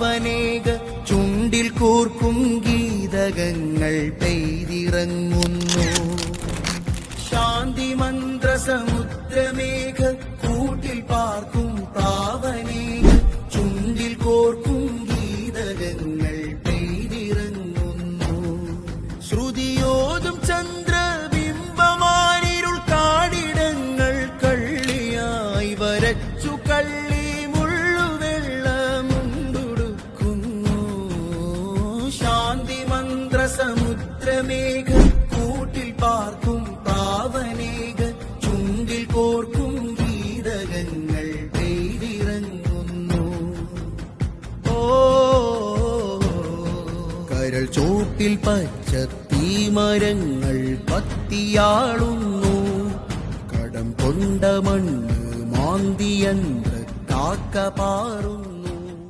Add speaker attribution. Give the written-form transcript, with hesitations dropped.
Speaker 1: പ്രാവനേക ചുണ്ടിൽ കൂർക്കും ഗീതകങ്ങൾ പെയ്തിറങ്ങുന്നു. ശാന്തി മന്ത്രസമുദ്രമേഘ കൂട്ടിൽ പാർക്കും പ്രാവനേക ചുണ്ടിൽ കോർക്കും ഗീതകങ്ങൾ പെയ്തിറങ്ങുന്നു. ശ്രുതിയോതും ചന്ദ്രബിംബമാനിരുൾ കാടിടങ്ങൾ കള്ളിയായി വരച്ചു കള്ളി മുള്ളുവെള്ളമുണ്ടുടുക്കുന്നു. ശാന്തി മന്ത്രസമുദ്രമേഘ കൂട്ടിൽ പാർക്കും പാവനേക ചുണ്ടിൽ കോർക്കും ഗീതകങ്ങൾ പെയ്തിറങ്ങുന്നു. ഓ കരൾ ചോട്ടിൽ പച്ചത്തീ മരങ്ങൾ കത്തിയാളുന്നു. കടം കൊണ്ട മണ്ണ് മാന്തിയന്ത്ര കാക്ക പാറുന്നു.